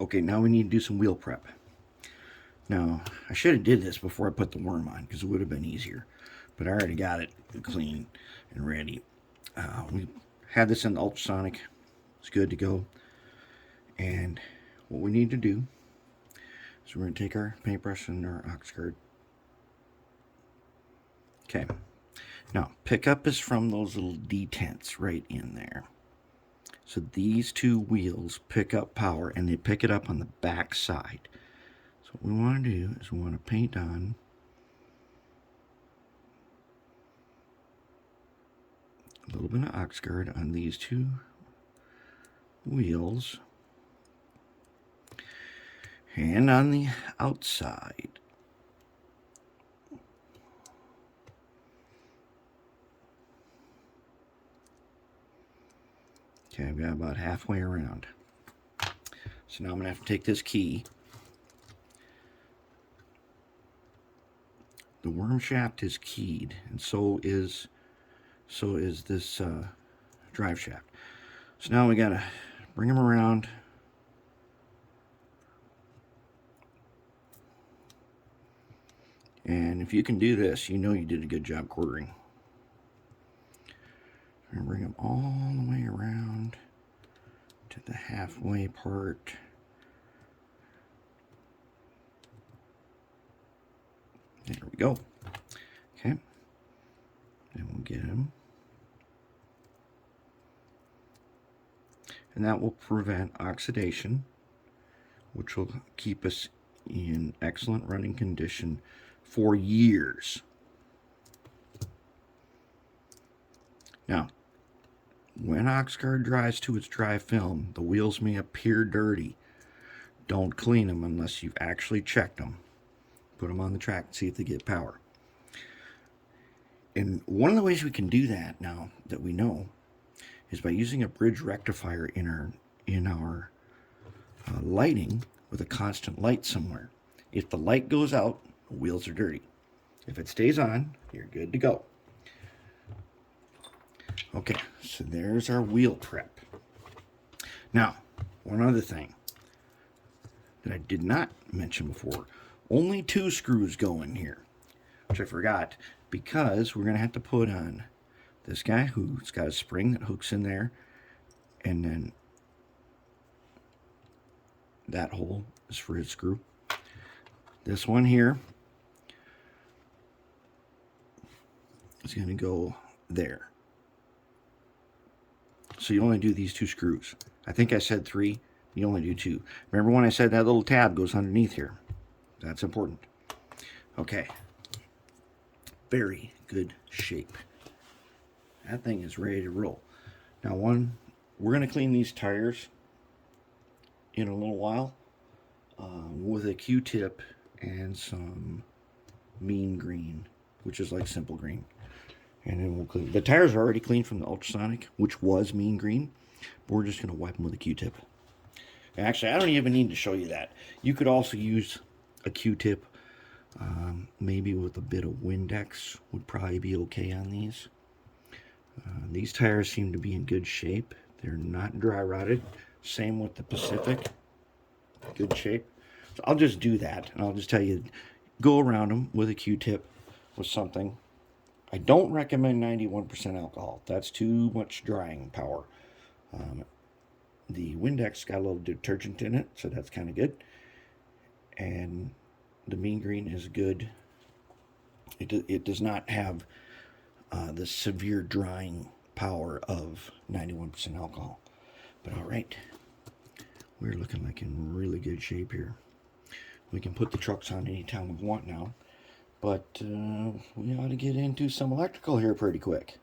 Okay, now we need to do some wheel prep. Now, I should have did this before I put the worm on because it would have been easier. But I already got it clean and ready. We had this in the ultrasonic. It's good to go. And what we need to do is we're going to take our paintbrush and our Oxgard. Okay. Now, pickup is from those little detents right in there. So these two wheels pick up power, and they pick it up on the back side. So what we want to do is we want to paint on a little bit of Oxgard on these two wheels and on the outside. Okay, I've got about halfway around. So now I'm going to have to take this key. The worm shaft is keyed, and so is this drive shaft. So now we got to bring them around. And if you can do this, you know you did a good job quartering. We're going to bring them all the way around to the halfway part. There we go. Okay. And we'll get them. And that will prevent oxidation, which will keep us in excellent running condition for years. Now, when Oxgard dries to its dry film, the wheels may appear dirty. Don't clean them unless you've actually checked them. Put them on the track and see if they get power. And one of the ways we can do that now that we know is by using a bridge rectifier in our lighting with a constant light somewhere. If the light goes out, the wheels are dirty. If it stays on, you're good to go. Okay, so there's our wheel prep. Now, one other thing that I did not mention before. Only 2 screws go in here, which I forgot, because we're going to have to put on this guy who's got a spring that hooks in there, and then that hole is for his screw. This one here is going to go there. So you only do these 2 screws. I think I said 3. You only do 2. Remember when I said that little tab goes underneath here? That's important. Okay. Very good shape. That thing is ready to roll. Now, we're going to clean these tires in a little while with a Q-tip and some mean green, which is like simple green. And then we'll clean. The tires are already cleaned from the ultrasonic, which was mean green. But we're just going to wipe them with a Q-tip. Actually, I don't even need to show you that. You could also use a Q-tip, maybe with a bit of Windex would probably be okay on these. These tires seem to be in good shape. They're not dry rotted. Same with the Pacific. Good shape. So I'll just do that, and I'll just tell you, go around them with a Q-tip with something. I don't recommend 91% alcohol. That's too much drying power. The Windex got a little detergent in it, so that's kind of good. And the mean green is good. It does not have the severe drying power of 91% alcohol. But all right, we're looking like in really good shape here. We can put the trucks on anytime we want now. But we ought to get into some electrical here pretty quick.